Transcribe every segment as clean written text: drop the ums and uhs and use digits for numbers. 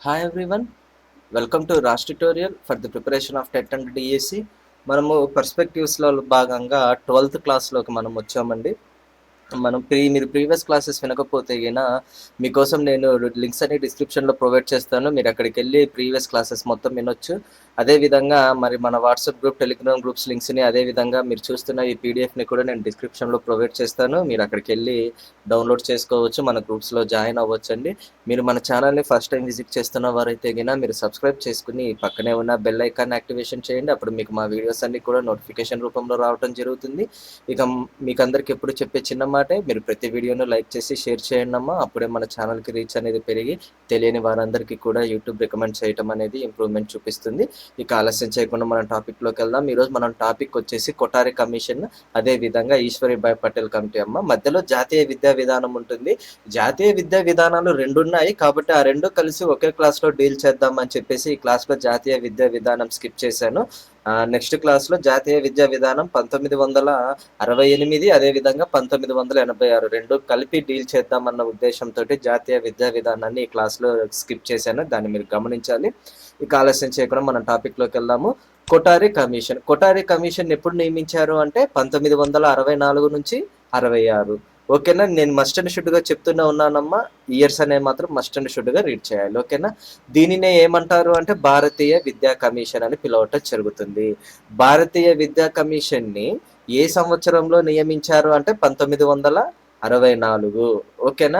Hi everyone, welcome to Raj tutorial for the preparation of TET and DSC. మనము పర్స్పెక్టివ్స్లో భాగంగా 12th క్లాస్లోకి మనం వచ్చామండి. మీరు ప్రీవియస్ క్లాసెస్ వినకపోతే గిన మీకోసం నేను లింక్స్ అన్ని డిస్క్రిప్షన్లో ప్రొవైడ్ చేస్తాను. మీరు అక్కడికి వెళ్ళి ప్రీవియస్ క్లాసెస్ మొత్తం వినొచ్చు. అదేవిధంగా మరి మన వాట్సాప్ గ్రూప్, టెలిగ్రామ్ గ్రూప్స్ లింక్స్ని, అదేవిధంగా మీరు చూస్తున్న ఈ పీడిఎఫ్ని కూడా నేను డిస్క్రిప్షన్లో ప్రొవైడ్ చేస్తాను. మీరు అక్కడికి వెళ్ళి డౌన్లోడ్ చేసుకోవచ్చు, మన గ్రూప్స్లో జాయిన్ అవ్వచ్చండి. మీరు మన ఛానల్ని ఫస్ట్ టైం విజిట్ చేస్తున్న వారైతే గిన మీరు సబ్స్క్రైబ్ చేసుకుని పక్కనే ఉన్న బెల్ ఐకాన్ యాక్టివేషన్ చేయండి. అప్పుడు మీకు మా వీడియోస్ అన్ని కూడా నోటిఫికేషన్ రూపంలో రావడం జరుగుతుంది. ఇక మీకు అందరికి ఎప్పుడు చెప్పే చిన్న మాటే, మీరు ప్రతి వీడియోను లైక్ చేసి షేర్ చేయండి అమ్మా. అప్పుడే మన ఛానల్కి రీచ్ అనేది పెరిగి తెలియని వారందరికీ కూడా యూట్యూబ్ రికమెండ్ చేయడం అనేది ఇంప్రూవ్మెంట్ చూపిస్తుంది. ఇక ఆలస్యం చేయకుండా మనం టాపిక్లోకి వెళ్దాం. ఈరోజు మనం టాపిక్ వచ్చేసి కొఠారి కమిషన్, అదేవిధంగా ఈశ్వరీబాయి పటేల్ కమిటీ అమ్మ. మధ్యలో జాతీయ విద్యా విధానం ఉంటుంది. జాతీయ విద్యా విధానాలు రెండు ఉన్నాయి కాబట్టి ఆ రెండు కలిసి ఒకే క్లాస్లో డీల్ చేద్దాం అని చెప్పేసి ఈ క్లాస్లో జాతీయ విద్యా విధానం స్కిప్ చేశాను. నెక్స్ట్ క్లాస్లో జాతీయ విద్యా విధానం 1968, అదేవిధంగా 1986 రెండు కలిపి డీల్ చేద్దామన్న ఉద్దేశంతో జాతీయ విద్యా విధానాన్ని ఈ క్లాస్లో స్కిప్ చేశాను. దాన్ని మీరు గమనించాలి. ఇక ఆలస్యం చేయకుండా మనం టాపిక్లోకి వెళ్దాము. కొఠారి కమిషన్ ఎప్పుడు నియమించారు అంటే 1964 నుంచి 66. ఓకేనా, నేను మస్ట్ అండ్ షుడ్గా చెప్తూనే ఉన్నానమ్మా. ఇయర్స్ అనేవి మాత్రం మస్ట్ అండ్ షుడ్గా రీడ్ చేయాలి. ఓకేనా, దీనినే ఏమంటారు అంటే భారతీయ విద్యా కమిషన్ అని పిలవటం జరుగుతుంది. భారతీయ విద్యా కమిషన్ని ఏ సంవత్సరంలో నియమించారు అంటే 1964. ఓకేనా,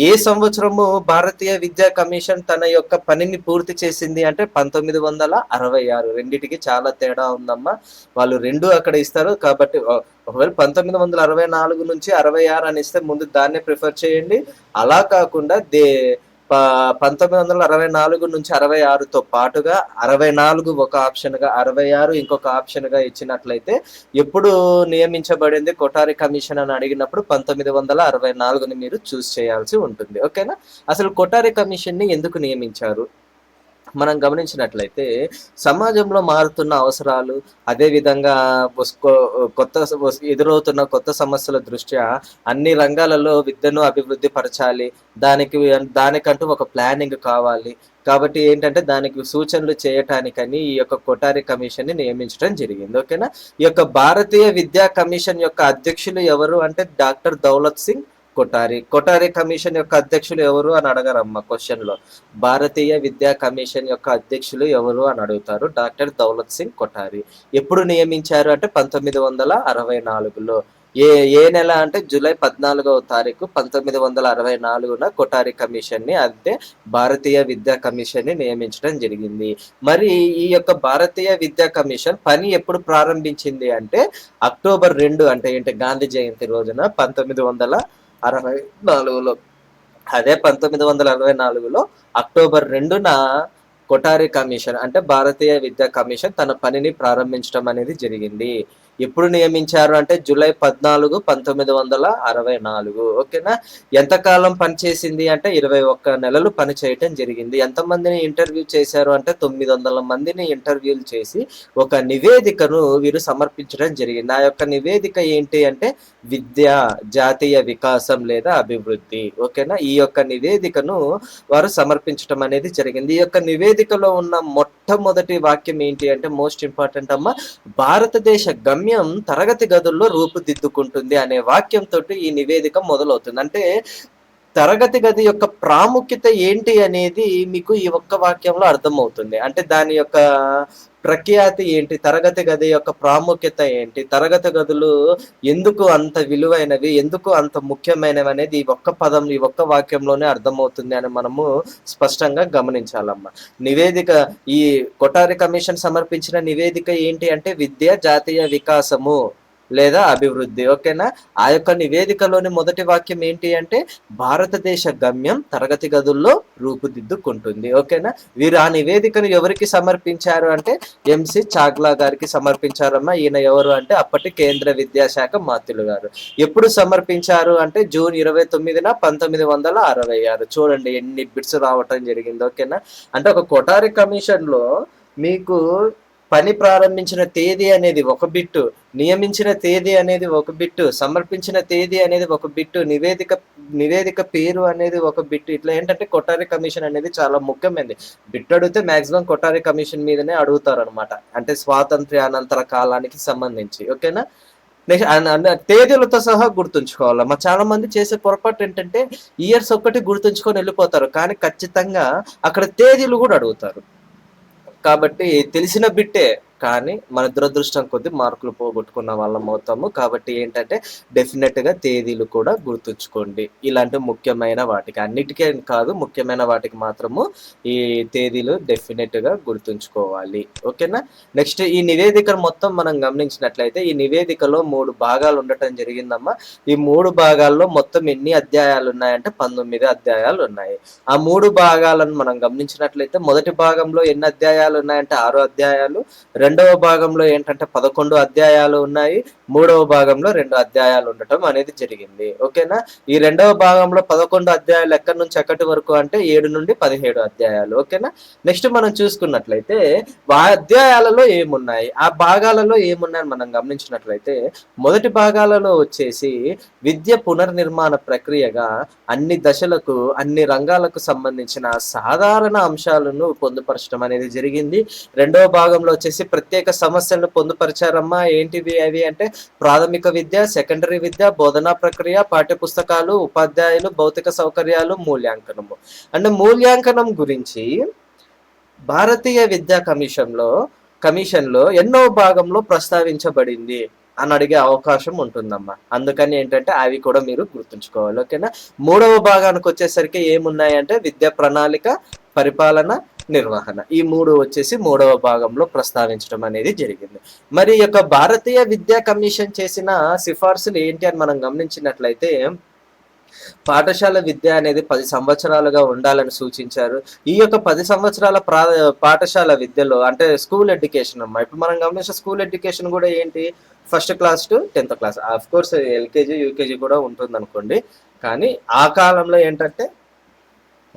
ఏ సంవత్సరము భారతీయ విద్యా కమిషన్ తన యొక్క పనిని పూర్తి చేసింది అంటే 1966. రెండిటికి చాలా తేడా ఉందమ్మా. వాళ్ళు రెండు అక్కడ ఇస్తారు కాబట్టి ఒకవేళ 1964 నుంచి 66 అని ఇస్తే ముందు దాన్నే ప్రిఫర్ చేయండి. అలా కాకుండా 1964 నుంచి 66తో పాటుగా 64 ఒక ఆప్షన్గా, 66 ఇంకొక ఆప్షన్గా ఇచ్చినట్లయితే ఎప్పుడు నియమించబడింది కొఠారి కమిషన్ అని అడిగినప్పుడు 1964ని మీరు చూస్ చేయాల్సి ఉంటుంది. ఓకేనా, అసలు కొఠారి కమిషన్ని ఎందుకు నియమించారు మనం గమనించినట్లయితే సమాజంలో మారుతున్న అవసరాలు, అదేవిధంగా ఎదురవుతున్న కొత్త సమస్యల దృష్ట్యా అన్ని రంగాలలో విద్యను అభివృద్ధి పరచాలి. దానికంటూ ఒక ప్లానింగ్ కావాలి. కాబట్టి ఏంటంటే దానికి సూచనలు చేయటానికని ఈ యొక్క కొఠారి కమిషన్ని నియమించడం జరిగింది. ఓకేనా, ఈ యొక్క భారతీయ విద్యా కమిషన్ యొక్క అధ్యక్షులు ఎవరు అంటే డాక్టర్ దౌలత్ సింగ్ కొఠారి కమిషన్ యొక్క అధ్యక్షులు ఎవరు అని అడగరమ్మ క్వశ్చన్ లో. భారతీయ విద్యా కమిషన్ యొక్క అధ్యక్షులు ఎవరు అని అడుగుతారు. డాక్టర్ దౌలత్ సింగ్ కొఠారి. ఎప్పుడు నియమించారు అంటే 1964లో. ఏ నెల అంటే జూలై 14వ తారీఖు 1964న కొఠారి కమిషన్ని, అంటే భారతీయ విద్యా కమిషన్ని నియమించడం జరిగింది. మరి ఈ యొక్క భారతీయ విద్యా కమిషన్ పని ఎప్పుడు ప్రారంభించింది అంటే అక్టోబర్ 2, అంటే ఏంటి గాంధీ జయంతి రోజున 1964లో. అదే 1964లో అక్టోబర్ 2న కొఠారి కమిషన్ అంటే భారతీయ విద్యా కమిషన్ తన పనిని ప్రారంభించడం అనేది జరిగింది. ఎప్పుడు నియమించారు అంటే జూలై 14, 1964. ఓకేనా, ఎంతకాలం పనిచేసింది అంటే 21 నెలలు పని చేయటం జరిగింది. ఎంతమందిని ఇంటర్వ్యూ చేశారు అంటే 900 మందిని ఇంటర్వ్యూలు చేసి ఒక నివేదికను వీరు సమర్పించడం జరిగింది. ఆ యొక్క నివేదిక ఏంటి అంటే విద్య, జాతీయ వికాసం లేదా అభివృద్ధి. ఓకేనా, ఈ యొక్క నివేదికను వారు సమర్పించడం అనేది జరిగింది. ఈ యొక్క నివేదికలో ఉన్న మొట్టమొదటి వాక్యం ఏంటి అంటే మోస్ట్ ఇంపార్టెంట్ అమ్మ, భారతదేశ గమ్యం తరగతి గదుల్లో రూపుదిద్దుకుంటుంది అనే వాక్యంతో ఈ నివేదిక మొదలవుతుంది. అంటే తరగతి గది యొక్క ప్రాముఖ్యత ఏంటి అనేది మీకు ఈ ఒక్క వాక్యంలో అర్థమవుతుంది. అంటే దాని యొక్క ప్రఖ్యాతి ఏంటి, తరగతి గది యొక్క ప్రాముఖ్యత ఏంటి, తరగతి గదులు ఎందుకు అంత విలువైనవి, ఎందుకు అంత ముఖ్యమైనవి అనేది ఈ ఒక్క వాక్యంలోనే అర్థమవుతుంది అని మనము స్పష్టంగా గమనించాలమ్మా. ఈ కొఠారి కమిషన్ సమర్పించిన నివేదిక ఏంటి అంటే విద్య, జాతీయ వికాసము లేదా అభివృద్ధి. ఓకేనా, ఆ యొక్క నివేదికలోని మొదటి వాక్యం ఏంటి అంటే భారతదేశ గమ్యం తరగతి గదుల్లో రూపుదిద్దుకుంటుంది. ఓకేనా, వీరు ఆ నివేదికను ఎవరికి సమర్పించారు అంటే ఎంసి చాగ్లా గారికి సమర్పించారమ్మా. ఈయన ఎవరు అంటే అప్పటి కేంద్ర విద్యాశాఖ మంత్రులు గారు. ఎప్పుడు సమర్పించారు అంటే జూన్ 29న 1966. చూడండి ఎన్ని బిట్స్ రావటం జరిగింది. ఓకేనా, అంటే ఒక కొఠారి కమిషన్ లో మీకు పని ప్రారంభించిన తేదీ అనేది ఒక బిట్టు, నియమించిన తేదీ అనేది ఒక బిట్టు, సమర్పించిన తేదీ అనేది ఒక బిట్టు, నివేదిక నివేదిక పేరు అనేది ఒక బిట్ ఇట్లా ఏంటంటే కొఠారి కమిషన్ అనేది చాలా ముఖ్యమైనది. బిట్ అడిగితే మాక్సిమం కొఠారి కమిషన్ మీదనే అడుగుతారు అనమాట. అంటే స్వాతంత్ర్య అనంతర కాలానికి సంబంధించి. ఓకేనా. తేదీలతో సహా గుర్తుంచుకోవాలి. చాలా మంది చేసే పొరపాటు ఏంటంటే ఇయర్స్ ఒక్కటి గుర్తుంచుకొని వెళ్ళిపోతారు, కానీ ఖచ్చితంగా అక్కడ తేదీలు కూడా అడుగుతారు. కాబట్టి తెలిసిన బిట్టే, కానీ మన దురదృష్టం కొద్ది మార్కులు పోగొట్టుకున్న వాళ్ళం అవుతాము. కాబట్టి ఏంటంటే డెఫినెట్గా తేదీలు కూడా గుర్తుంచుకోండి. ఇలాంటి ముఖ్యమైన వాటికి, అన్నిటికీ కాదు, ముఖ్యమైన వాటికి మాత్రము ఈ తేదీలు డెఫినెట్గా గుర్తుంచుకోవాలి. ఓకేనా. నెక్స్ట్ ఈ నివేదికను మొత్తం మనం గమనించినట్లయితే ఈ నివేదికలో 3 భాగాలు ఉండటం జరిగిందమ్మా. ఈ 3 భాగాల్లో మొత్తం ఎన్ని అధ్యాయాలు ఉన్నాయంటే 19 అధ్యాయాలు ఉన్నాయి. ఆ 3 భాగాలను మనం గమనించినట్లయితే మొదటి భాగంలో ఎన్ని అధ్యాయాలు ఉన్నాయంటే 6 అధ్యాయాలు, రెండవ భాగంలో ఏంటంటే 11 అధ్యాయాలు ఉన్నాయి, మూడవ భాగంలో 2 అధ్యాయాలు ఉండటం అనేది జరిగింది. ఓకేనా. ఈ రెండవ భాగంలో 11 అధ్యాయాలు ఎక్కడి నుంచి ఎక్కడి వరకు అంటే 7 నుండి 17 అధ్యాయాలు. ఓకేనా. నెక్స్ట్ మనం చూసుకున్నట్లయితే ఆ అధ్యాయాలలో ఏమున్నాయి, ఆ భాగాలలో ఏమున్నాయని మనం గమనించినట్లయితే మొదటి భాగాలలో వచ్చేసి విద్య పునర్నిర్మాణ ప్రక్రియగా అన్ని దశలకు అన్ని రంగాలకు సంబంధించిన సాధారణ అంశాలను పొందుపరచడం అనేది జరిగింది. రెండవ భాగంలో వచ్చేసి ప్రత్యేక సమస్యలను పొందుపరిచారమ్మా. ఏంటివి అవి అంటే ప్రాథమిక విద్య, సెకండరీ విద్య, బోధనా ప్రక్రియ, పాఠ్యపుస్తకాలు, ఉపాధ్యాయులు, భౌతిక సౌకర్యాలు, మూల్యాంకనము. అంటే మూల్యాంకనం గురించి భారతీయ విద్యా కమిషన్లో ఎన్నో భాగంలో ప్రస్తావించబడింది అని అడిగే అవకాశం ఉంటుందమ్మా. అందుకని ఏంటంటే అవి కూడా మీరు గుర్తుంచుకోవాలి. ఓకేనా. మూడవ భాగానికి వచ్చేసరికి ఏమున్నాయంటే విద్యా ప్రణాళిక, పరిపాలన, నిర్వహణ. ఈ 3 వచ్చేసి మూడవ భాగంలో ప్రస్తావించడం అనేది జరిగింది. మరి ఈ యొక్క భారతీయ విద్యా కమిషన్ చేసిన సిఫార్సులు ఏంటి అని మనం గమనించినట్లయితే పాఠశాల విద్య అనేది 10 సంవత్సరాలుగా ఉండాలని సూచించారు. ఈ యొక్క 10 సంవత్సరాల పాఠశాల విద్యలో అంటే స్కూల్ ఎడ్యుకేషన్ అమ్మా. ఇప్పుడు మనం గమనించిన స్కూల్ ఎడ్యుకేషన్ కూడా ఏంటి, first class to 10th class. Of course LKG UKG కూడా ఉంటుంది అనుకోండి, కానీ ఆ కాలంలో ఏంటంటే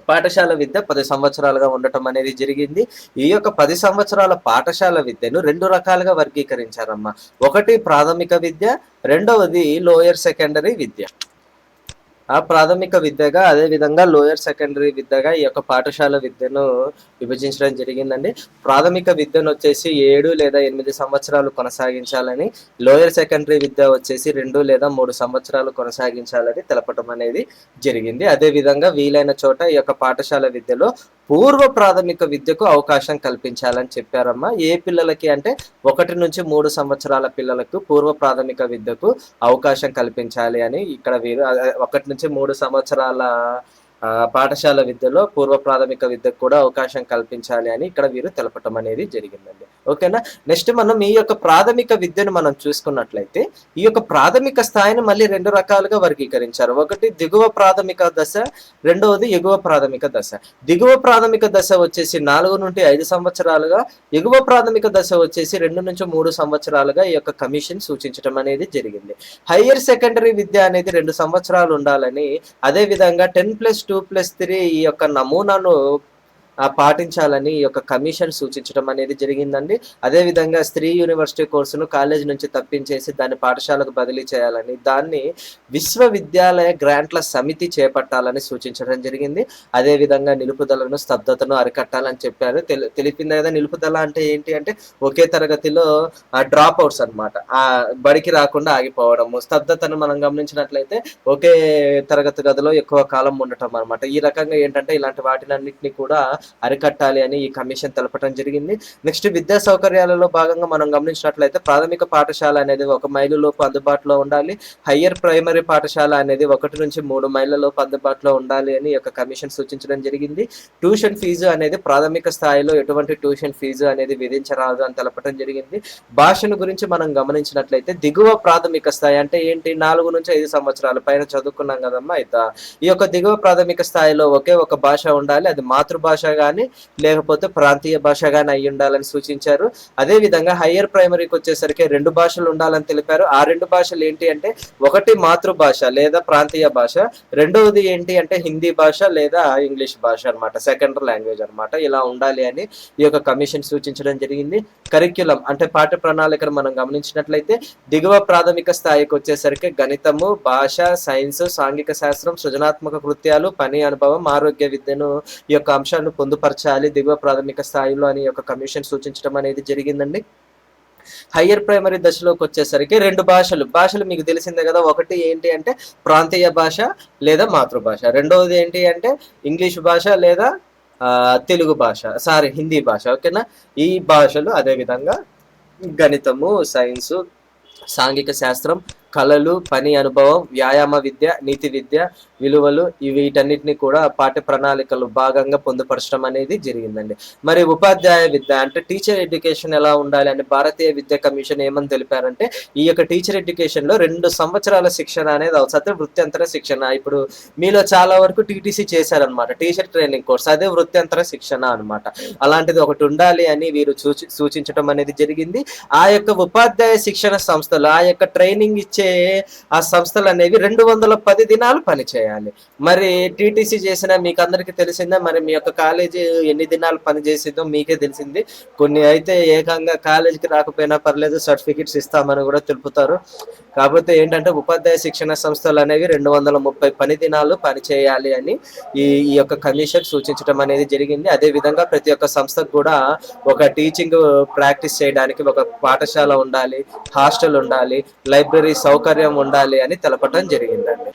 పాఠశాల విద్య 10 సంవత్సరాలుగా ఉండటం అనేది జరిగింది. ఈ యొక్క 10 సంవత్సరాల పాఠశాల విద్యను 2 రకాలుగా వర్గీకరించారమ్మా. ఒకటి ప్రాథమిక విద్య, రెండవది లోయర్ సెకండరీ విద్య. ఆ ప్రాథమిక విద్యగా, అదే విధంగా లోయర్ సెకండరీ విద్యగా ఈ యొక్క పాఠశాల విద్యను విభజించడం జరిగిందండి. ప్రాథమిక విద్యను వచ్చేసి 7 లేదా 8 సంవత్సరాలు కొనసాగించాలని, లోయర్ సెకండరీ విద్య వచ్చేసి 2 లేదా 3 సంవత్సరాలు కొనసాగించాలని తెలపడం అనేది జరిగింది. అదే విధంగా వీలైన చోట ఈ యొక్క పాఠశాల విద్యలో పూర్వ ప్రాథమిక విద్యకు అవకాశం కల్పించాలని చెప్పారమ్మా. ఏ పిల్లలకి అంటే 1 నుంచి 3 సంవత్సరాల పిల్లలకు పూర్వ ప్రాథమిక విద్యకు అవకాశం కల్పించాలి అని ఇక్కడ వీరు 1 నుంచి 3 సంవత్సరాల పాఠశాల విద్యలో పూర్వ ప్రాథమిక విద్యకు కూడా అవకాశం కల్పించాలి అని ఇక్కడ వీరు తెలపటం అనేది జరిగిందండి. ఓకేనా. నెక్స్ట్ మనం ఈ యొక్క ప్రాథమిక విద్యను మనం చూసుకున్నట్లయితే ఈ యొక్క ప్రాథమిక స్థాయిని మళ్ళీ 2 రకాలుగా వర్గీకరించారు. ఒకటి దిగువ ప్రాథమిక దశ, రెండవది ఎగువ ప్రాథమిక దశ. దిగువ ప్రాథమిక దశ వచ్చేసి 4 నుండి 5 సంవత్సరాలుగా, ఎగువ ప్రాథమిక దశ వచ్చేసి 2 నుంచి 3 సంవత్సరాలుగా ఈ యొక్క కమిషన్ సూచించడం అనేది జరిగింది. హయ్యర్ సెకండరీ విద్య అనేది 2 సంవత్సరాలు ఉండాలని, అదే విధంగా 10+2+3 ఈ యొక్క నమూనాను పాటించాలని ఈ యొక్క కమిషన్ సూచించడం అనేది జరిగిందండి. అదేవిధంగా స్త్రీ యూనివర్సిటీ కోర్సును కాలేజ్ నుంచి తప్పించేసి దాన్ని పాఠశాలకు బదిలీ చేయాలని, దాన్ని విశ్వవిద్యాలయ గ్రాంట్ల సమితి చేపట్టాలని సూచించడం జరిగింది. అదేవిధంగా నిలుపుదలను, స్తబ్దతను అరికట్టాలని చెప్పారు. తెలిపింది కదా. నిలుపుదల అంటే ఏంటి అంటే ఒకే తరగతిలో డ్రాప్ అవుట్స్ అనమాట, ఆ బడికి రాకుండా ఆగిపోవడము. స్తబ్దతను మనం గమనించినట్లయితే ఒకే తరగతి గదిలో ఎక్కువ కాలం ఉండటం అనమాట. ఈ రకంగా ఏంటంటే ఇలాంటి వాటినన్నింటినీ కూడా అరికట్టాలి అని ఈ కమిషన్ తెలపడం జరిగింది. నెక్స్ట్ విద్యా సౌకర్యాలలో భాగంగా మనం గమనించినట్లయితే ప్రాథమిక పాఠశాల అనేది 1 మైలు లోపు అందుబాటులో ఉండాలి. హయ్యర్ ప్రైమరీ పాఠశాల అనేది 1 నుంచి 3 మైళ్ళ లోపు అందుబాటులో ఉండాలి అని ఈ యొక్క కమిషన్ సూచించడం జరిగింది. ట్యూషన్ ఫీజు అనేది ప్రాథమిక స్థాయిలో ఎటువంటి ట్యూషన్ ఫీజు అనేది విధించరాదు అని తెలపడం జరిగింది. భాషను గురించి మనం గమనించినట్లయితే దిగువ ప్రాథమిక స్థాయి అంటే ఏంటి, 4 నుంచి 5 సంవత్సరాల పైన చదువుకున్నాం కదమ్మా. అయితే ఈ యొక్క దిగువ ప్రాథమిక స్థాయిలో ఒకే ఒక భాష ఉండాలి, అది మాతృభాష కానీ లేకపోతే ప్రాంతీయ భాష కానీ అయి ఉండాలని సూచించారు. అదే విధంగా హయ్యర్ ప్రైమరీకి వచ్చేసరికి 2 భాషలు ఉండాలని తెలిపారు. ఆ 2 భాషలు ఏంటి అంటే ఒకటి మాతృభాష లేదా ప్రాంతీయ భాష, రెండవది ఏంటి అంటే హిందీ భాష లేదా ఇంగ్లీష్ భాష అనమాట, సెకండరీ లాంగ్వేజ్ అనమాట. ఇలా ఉండాలి అని ఈ యొక్క కమిషన్ సూచించడం జరిగింది. కరిక్యులం అంటే పాఠ్య ప్రణాళికను మనం గమనించినట్లయితే దిగువ ప్రాథమిక స్థాయికి వచ్చేసరికి గణితము, భాష, సైన్స్, సాంఘిక శాస్త్రం, సృజనాత్మక కృత్యాలు, పని అనుభవం, ఆరోగ్య విద్యను ఈ యొక్క అంశాలను పొందుపరచాలి దిగువ ప్రాథమిక స్థాయిలో అని యొక్క కమిషన్ సూచించడం అనేది జరిగిందండి. హయ్యర్ ప్రైమరీ దశలోకి వచ్చేసరికి 2 భాషలు మీకు తెలిసిందే కదా. ఒకటి ఏంటి అంటే ప్రాంతీయ భాష లేదా మాతృభాష. రెండవది ఏంటి అంటే ఇంగ్లీష్ భాష లేదా తెలుగు భాష, హిందీ భాష. ఓకేనా. ఈ భాషలు అదేవిధంగా గణితము, సైన్సు, సాంఘిక శాస్త్రం, కళలు, పని అనుభవం, వ్యాయామ విద్య, నీతి విద్య, విలువలు వీటన్నిటిని కూడా పాఠ్య ప్రణాళికలు భాగంగా పొందుపరచడం అనేది జరిగిందండి. మరి ఉపాధ్యాయ విద్య అంటే టీచర్ ఎడ్యుకేషన్ ఎలా ఉండాలి అని భారతీయ విద్యా కమిషన్ ఏమని తెలిపారంటే ఈ యొక్క టీచర్ ఎడ్యుకేషన్ లో 2 సంవత్సరాల శిక్షణ అనేది అవసరం. వృత్యంతర శిక్షణ. ఇప్పుడు మీలో చాలా వరకు టీటీసీ చేశారనమాట, టీచర్ ట్రైనింగ్ కోర్స్. అదే వృత్యంతర శిక్షణ అనమాట. అలాంటిది ఒకటి ఉండాలి అని వీరు సూచించడం అనేది జరిగింది. ఆ యొక్క ఉపాధ్యాయ శిక్షణ సంస్థలు ఆ యొక్క ట్రైనింగ్ ఇచ్చే ఆ సంస్థలు అనేవి 210 దినాలు పనిచేయాలి. మరి టీటీసీ చేసిన మీకు అందరికీ తెలిసిందే. మరి మీ యొక్క కాలేజీ ఎన్ని దినాలు పనిచేసిందో మీకే తెలిసింది. కొన్ని అయితే ఏకంగా కాలేజీకి రాకపోయినా పర్లేదు, సర్టిఫికెట్స్ ఇస్తామని కూడా తెలుపుతారు. కాకపోతే ఏంటంటే ఉపాధ్యాయ శిక్షణ సంస్థలు అనేవి 230 పని దినాలు పనిచేయాలి అని ఈ యొక్క కమిషన్ సూచించడం అనేది జరిగింది. అదే విధంగా ప్రతి ఒక్క సంస్థకు కూడా ఒక టీచింగ్ ప్రాక్టీస్ చేయడానికి ఒక పాఠశాల ఉండాలి, హాస్టల్ ఉండాలి, లైబ్రరీ సౌకర్యం ఉండాలి అని తెలపడం జరిగిందండి.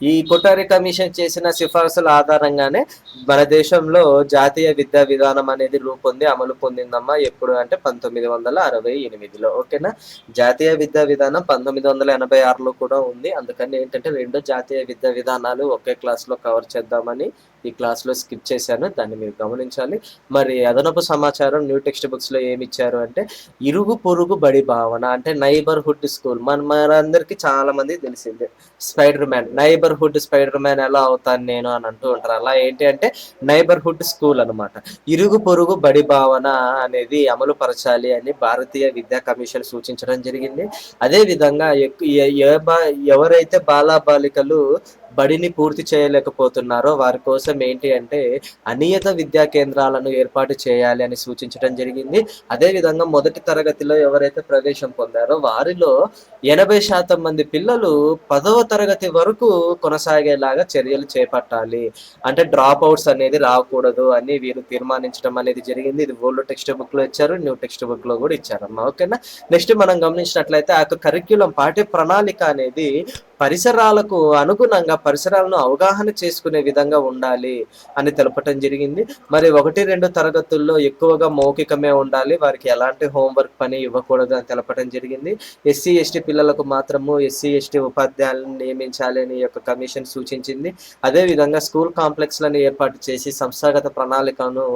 ఈ కొఠారి కమిషన్ చేసిన సిఫార్సుల ఆధారంగానే మన దేశంలో జాతీయ విద్యా విధానం అనేది రూపొంది అమలు పొందిందమ్మా. ఎప్పుడు అంటే 1968లో. ఓకేనా. జాతీయ విద్యా విధానం 1986లో కూడా ఉంది. అందుకని ఏంటంటే 2 జాతీయ విద్యా విధానాలు ఒకే క్లాస్లో కవర్ చేద్దామని ఈ క్లాస్లో స్కిప్ చేశాను. దాన్ని మీరు గమనించాలి. మరి అదనపు సమాచారం న్యూ టెక్స్ట్ బుక్స్ లో ఏమి ఇచ్చారు అంటే ఇరుగు పొరుగు బడి భావన అంటే నైబర్హుడ్ స్కూల్. మనందరికి చాలా మంది తెలిసిందే spider man, neighbourhood spider man ఎలా అవుతాను నేను అని అంటూ ఉంటారు. అలా ఏంటి అంటే నైబర్హుడ్ స్కూల్ అనమాట. ఇరుగు పొరుగు బడి భావన అనేది అమలు పరచాలి అని భారతీయ విద్యా కమిషన్ సూచించడం జరిగింది. అదే విధంగా ఎవరైతే బాలికలు బడిని పూర్తి చేయలేకపోతున్నారో వారి కోసం ఏంటి అంటే అనియత విద్యా కేంద్రాలను ఏర్పాటు చేయాలి అని సూచించడం జరిగింది. అదే విధంగా మొదటి తరగతిలో ఎవరైతే ప్రవేశం పొందారో వారిలో 80% మంది పిల్లలు 10వ తరగతి వరకు కొనసాగేలాగా చర్యలు చేపట్టాలి. అంటే డ్రాప్ అవుట్స్ అనేది రాకూడదు అని వీరు తీర్మానించడం అనేది జరిగింది. ఇది ఓల్డ్ టెక్స్ట్ బుక్ లో ఇచ్చారు, న్యూ టెక్స్ట్ బుక్ లో కూడా ఇచ్చారమ్మా. ఓకేనా. నెక్స్ట్ మనం గమనించినట్లయితే ఆ యొక్క కరిక్యులం పాఠ్య ప్రణాళిక అనేది పరిసరాలకు అనుగుణంగా పరిసరాలను అవగాహన చేసుకునే విధంగా ఉండాలి అని తెలపటం జరిగింది. మరి 1-2 తరగతుల్లో ఎక్కువగా మౌఖికమే ఉండాలి, వారికి ఎలాంటి హోంవర్క్ పని ఇవ్వకూడదు అని తెలపటం జరిగింది. ఎస్సీ ఎస్టీ పిల్లలకు మాత్రము ఎస్సీ ఎస్టీ ఉపాధ్యాయులను నియమించాలి అని యొక్క కమిషన్ సూచించింది. అదేవిధంగా స్కూల్ కాంప్లెక్స్లను ఏర్పాటు చేసి సంస్థాగత ప్రణాళికను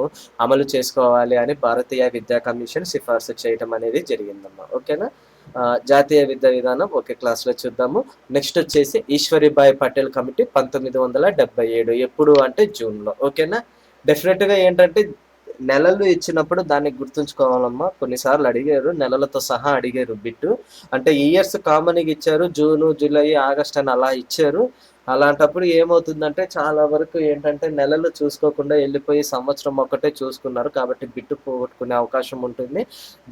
అమలు చేసుకోవాలి అని భారతీయ విద్యా కమిషన్ సిఫార్సు చేయడం అనేది జరిగిందమ్మా. ఓకేనా. జాతీయ విద్యా విధానం ఒకే క్లాస్లో చూద్దాము. నెక్స్ట్ వచ్చేసి ఈశ్వరీబాయి పటేల్ కమిటీ 1977. ఎప్పుడు అంటే జూన్లో. ఓకేనా. డెఫినెట్గా ఏంటంటే నెలలు ఇచ్చినప్పుడు దాన్ని గుర్తుంచుకోవాలమ్మా. కొన్నిసార్లు అడిగారు, నెలలతో సహా అడిగారు బిట్టు. అంటే ఇయర్స్ కామన్గా ఇచ్చారు, జూను, జూలై, ఆగస్ట్ అని అలా ఇచ్చారు. అలాంటప్పుడు ఏమవుతుందంటే చాలా వరకు ఏంటంటే నెలలు చూసుకోకుండా వెళ్ళిపోయి సంవత్సరం ఒక్కటే చూసుకున్నారు. కాబట్టి బిట్టు పోగొట్టుకునే అవకాశం ఉంటుంది.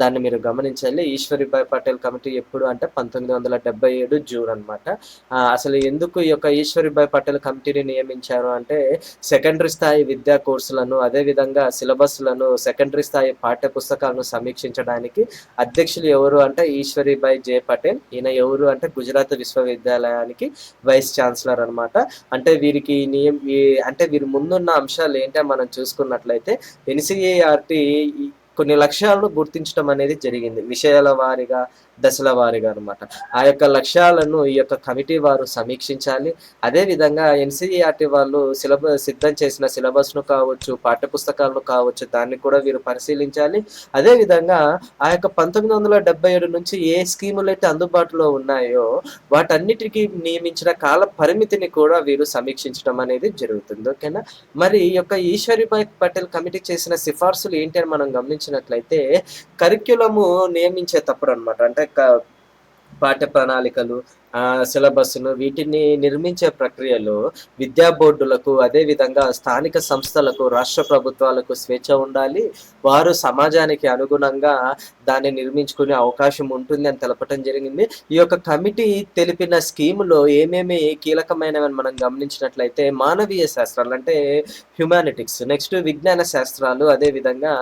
దాన్ని మీరు గమనించాలి. ఈశ్వరీబాయి పటేల్ కమిటీ ఎప్పుడు అంటే 1977 జూన్ అనమాట. అసలు ఎందుకు ఈ యొక్క ఈశ్వరీబాయి పటేల్ కమిటీని నియమించారు అంటే సెకండరీ స్థాయి విద్యా కోర్సులను అదేవిధంగా సిలబస్లను సెకండరీ స్థాయి పాఠ్య పుస్తకాలను సమీక్షించడానికి అధ్యక్షులు ఎవరు అంటే ఈశ్వరీబాయి జే పటేల్. ఈయన ఎవరు అంటే గుజరాత్ విశ్వవిద్యాలయానికి వైస్ ఛాన్సలర్ అనమాట. అంటే వీరికి అంటే వీరి ముందున్న అంశాలు ఏంటో మనం చూసుకున్నట్లయితే ఎన్సిఈఆర్టీ కొన్ని లక్ష్యాలను గుర్తించడం అనేది జరిగింది, విషయాల వారీగా, దశల వారీగా అనమాట. ఆ యొక్క లక్ష్యాలను ఈ యొక్క కమిటీ వారు సమీక్షించాలి. అదేవిధంగా ఎన్సిఈఆర్టీ వాళ్ళు సిద్ధం చేసిన సిలబస్ను కావచ్చు, పాఠ్యపుస్తకాలను కావచ్చు, దాన్ని కూడా వీరు పరిశీలించాలి. అదేవిధంగా ఆ యొక్క 1977 నుంచి ఏ స్కీములు అయితే అందుబాటులో ఉన్నాయో వాటన్నిటికీ నియమించిన కాల పరిమితిని కూడా వీరు సమీక్షించడం అనేది జరుగుతుంది. ఓకేనా. మరి ఈ యొక్క ఈశ్వరీబాయి పటేల్ కమిటీ చేసిన సిఫార్సులు ఏంటి అని మనం గమనించినట్లయితే కరిక్యులము నియమించేటప్పుడు అనమాట. అంటే పాఠ్య ప్రణాళికలు, సిలబస్‌ను వీటిని నిర్మించే ప్రక్రియలో విద్యా బోర్డులకు, అదే విధంగా స్థానిక సంస్థలకు, రాష్ట్ర ప్రభుత్వాలకు స్వేచ్ఛ ఉండాలి. వారు సమాజానికి అనుగుణంగా దాన్ని నిర్మించుకునే అవకాశం ఉంటుంది అని తెలపటం జరిగింది. ఈ యొక్క కమిటీ తెలిపిన స్కీమ్‌లో ఏమేమి కీలకమైనవని మనం గమనించినట్లయితే మానవీయ శాస్త్రాలు అంటే హ్యుమానిటిక్స్, నెక్స్ట్ విజ్ఞాన శాస్త్రాలు, అదే విధంగా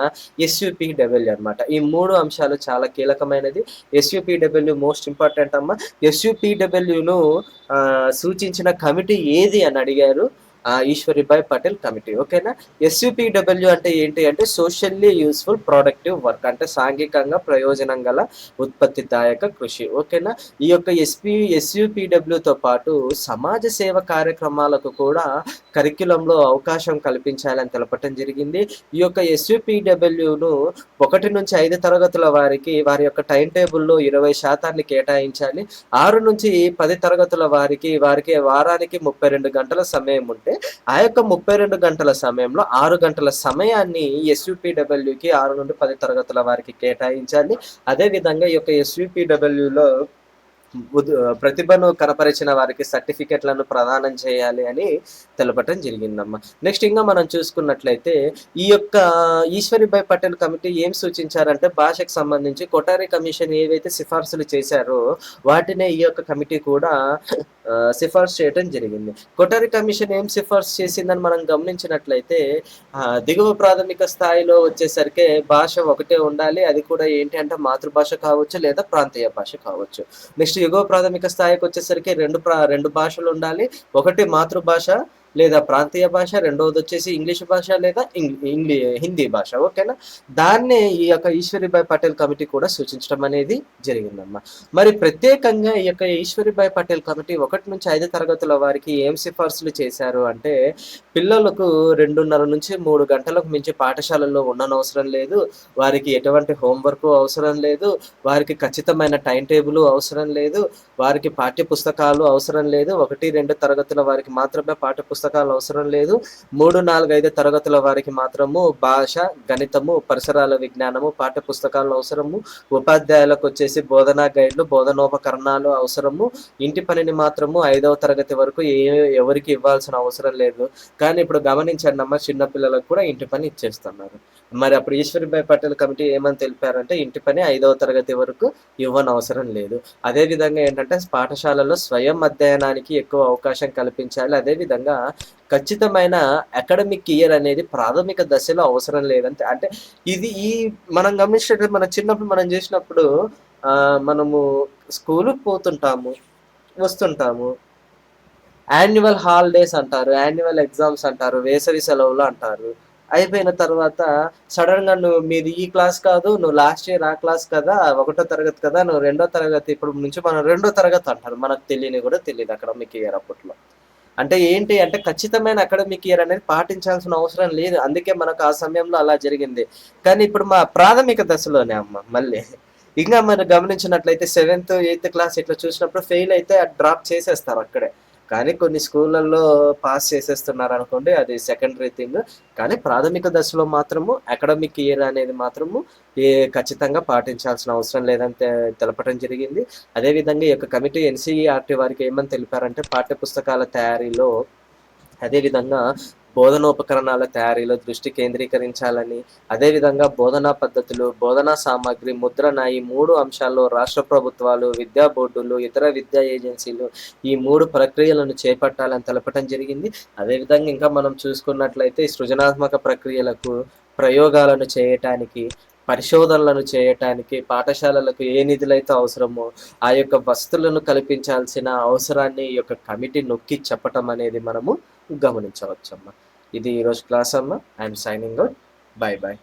ఎస్‌యుపిడబ్ల్యూ అన్నమాట. ఈ 3 అంశాలు చాలా కీలకమైనది. ఎస్‌యుపిడబ్ల్యూ మోస్ట్ ఇంపార్టెంట్ అమ్మ. ఎస్‌యుపిడబ్ల్యూను సూచించిన కమిటీ ఏది అని అడిగారు. ఈశ్వరీభాయ్ పటేల్ కమిటీ. ఓకేనా. ఎస్‌యుపిడబ్ల్యూ అంటే ఏంటి అంటే సోషల్లీ యూస్ఫుల్ ప్రొడక్టివ్ వర్క్, అంటే సాంఘికంగా ప్రయోజనం గల ఉత్పత్తిదాయక కృషి. ఓకేనా. ఈ యొక్క ఎస్‌యుపిడబ్ల్యూతో పాటు సమాజ సేవ కార్యక్రమాలకు కూడా కరిక్యులంలో అవకాశం కల్పించాలని తెలపటం జరిగింది. ఈ యొక్క ఎస్‌యుపిడబ్ల్యూను 1-5 తరగతుల వారికి వారి యొక్క టైమ్ టేబుల్‌లో 20% కేటాయించాలి. 6-10 తరగతుల వారికి వారానికి 32 గంటల సమయం ఉంటే, ఆ యొక్క 32 గంటల సమయంలో 6 గంటల సమయాన్ని ఎస్‌యుపిడబ్ల్యూకి 6-10 తరగతుల వారికి కేటాయించాలి. అదే విధంగా ఈ యొక్క ఎస్‌యుపిడబ్ల్యూలో ప్రతిభను కనపరిచిన వారికి సర్టిఫికెట్లను ప్రదానం చేయాలి అని తెలపటం జరిగిందమ్మా. నెక్స్ట్ ఇంకా మనం చూసుకున్నట్లయితే ఈ యొక్క ఈశ్వరీభాయ్ పటేల్ కమిటీ ఏం సూచించారంటే భాషకు సంబంధించి కొఠారి కమిషన్ ఏవైతే సిఫార్సులు చేశారో వాటినే ఈ యొక్క కమిటీ కూడా సిఫార్సు చేయడం జరిగింది. కొఠారి కమిషన్ ఏం సిఫార్సు చేసిందని మనం గమనించినట్లయితే దిగువ ప్రాథమిక స్థాయిలో వచ్చేసరికి భాష ఒకటే ఉండాలి. అది కూడా ఏంటి అంటే మాతృభాష కావచ్చు లేదా ప్రాంతీయ భాష కావచ్చు. నెక్స్ట్ ఎగువ ప్రాథమిక స్థాయికి వచ్చేసరికి రెండు భాషలు ఉండాలి. ఒకటి మాతృభాష లేదా ప్రాంతీయ భాష, రెండవది వచ్చేసి ఇంగ్లీష్ భాష లేదా హిందీ భాష. ఓకేనా. దాన్నే ఈ యొక్క ఈశ్వరీభాయ్ పటేల్ కమిటీ కూడా సూచించడం అనేది జరిగిందమ్మా. మరి ప్రత్యేకంగా ఈ యొక్క ఈశ్వరీభాయ్ పటేల్ కమిటీ 1-5 తరగతుల వారికి ఏం సిఫార్సులు చేశారు అంటే పిల్లలకు 2:30-3 గంటలకు మించి పాఠశాలల్లో ఉండనవసరం లేదు. వారికి ఎటువంటి హోంవర్క్ అవసరం లేదు. వారికి ఖచ్చితమైన టైం టేబుల్ అవసరం లేదు. వారికి పాఠ్య పుస్తకాలు అవసరం లేదు. 1-2 తరగతుల వారికి మాత్రమే పాఠ్య పుస్తకాలు అవసరం లేదు. 3-4-5 తరగతుల వారికి మాత్రము భాష, గణితము, పరిసరాల విజ్ఞానము పాఠ్య పుస్తకాలు అవసరము. ఉపాధ్యాయులకు వచ్చేసి బోధనా గైడ్లు, బోధనోపకరణాలు అవసరము. ఇంటి పనిని మాత్రము 5వ తరగతి వరకు ఎవరికి ఇవ్వాల్సిన అవసరం లేదు. కానీ ఇప్పుడు గమనించండి అమ్మ, చిన్నపిల్లలకు కూడా ఇంటి పని ఇచ్చేస్తున్నారు. మరి అప్పుడు ఈశ్వరీభాయ్ పటేల్ కమిటీ ఏమని తెలిపారంటే ఇంటి పని 5వ తరగతి వరకు ఇవ్వనవసరం లేదు. అదేవిధంగా ఏంటంటే పాఠశాలలో స్వయం అధ్యయనానికి ఎక్కువ అవకాశం కల్పించాలి. అదేవిధంగా ఖచ్చితమైన అకాడమిక్ ఇయర్ అనేది ప్రాథమిక దశలో అవసరం లేదంటే, అంటే ఇది మనం గమనించినట్టు మన చిన్నప్పుడు మనం చేసినప్పుడు మనము స్కూలుకి పోతుంటాము, వస్తుంటాము, యాన్యువల్ హాలిడేస్ అంటారు, యాన్యువల్ ఎగ్జామ్స్ అంటారు, వేసవి సెలవులు అంటారు. అయిపోయిన తర్వాత సడన్గా మీది ఈ క్లాస్ కాదు, నువ్వు లాస్ట్ ఇయర్ ఆ క్లాస్ కదా, 1వ తరగతి కదా, నువ్వు 2వ తరగతి, ఇప్పుడు నుంచి మనం 2వ తరగతి అంటారు. మనకు కూడా తెలియదు అకాడమిక్ ఇయర్ అప్పట్లో. అంటే ఏంటి అంటే ఖచ్చితమైన అకాడమిక్ ఇయర్ అనేది పాటించాల్సిన అవసరం లేదు. అందుకే మనకు ఆ సమయంలో అలా జరిగింది. కానీ ఇప్పుడు మా ప్రాథమిక దశలోనే అమ్మ మళ్ళీ ఇంకా మనం గమనించినట్లయితే 7th 8th క్లాస్ ఇట్లా చూసినప్పుడు ఫెయిల్ అయితే డ్రాప్ చేసేస్తారు అక్కడే. కానీ కొన్ని స్కూళ్ళల్లో పాస్ చేసేస్తున్నారు అనుకోండి, అది సెకండరీ థింగ్. కానీ ప్రాథమిక దశలో మాత్రము అకాడమిక్ ఇయర్ అనేది మాత్రము ఖచ్చితంగా పాటించాల్సిన అవసరం లేదని తెలపడం జరిగింది. అదేవిధంగా ఈ యొక్క కమిటీ ఎన్సీఈఆర్టీ వారికి ఏమని తెలిపారంటే పాఠ్య పుస్తకాల తయారీలో, అదేవిధంగా బోధనోపకరణాల తయారీలో దృష్టి కేంద్రీకరించాలని, అదేవిధంగా బోధనా పద్ధతులు, బోధనా సామాగ్రి, ముద్రణ ఈ 3 అంశాల్లో రాష్ట్ర ప్రభుత్వాలు, విద్యా బోర్డులు, ఇతర విద్యా ఏజెన్సీలు ఈ 3 ప్రక్రియలను చేపట్టాలని తెలపటం జరిగింది. అదేవిధంగా ఇంకా మనం చూసుకున్నట్లయితే సృజనాత్మక ప్రక్రియలకు, ప్రయోగాలను చేయటానికి, పరిశోధనలను చేయటానికి పాఠశాలలకు ఏ నిధులైతే అవసరమో ఆ యొక్క వసతులను కల్పించాల్సిన అవసరాన్ని ఈ యొక్క కమిటీ నొక్కి చెప్పటం అనేది మనము గమనించవచ్చమ్మా. ఇది ఈరోజు క్లాస్ అమ్మ. I'm signing out. By by.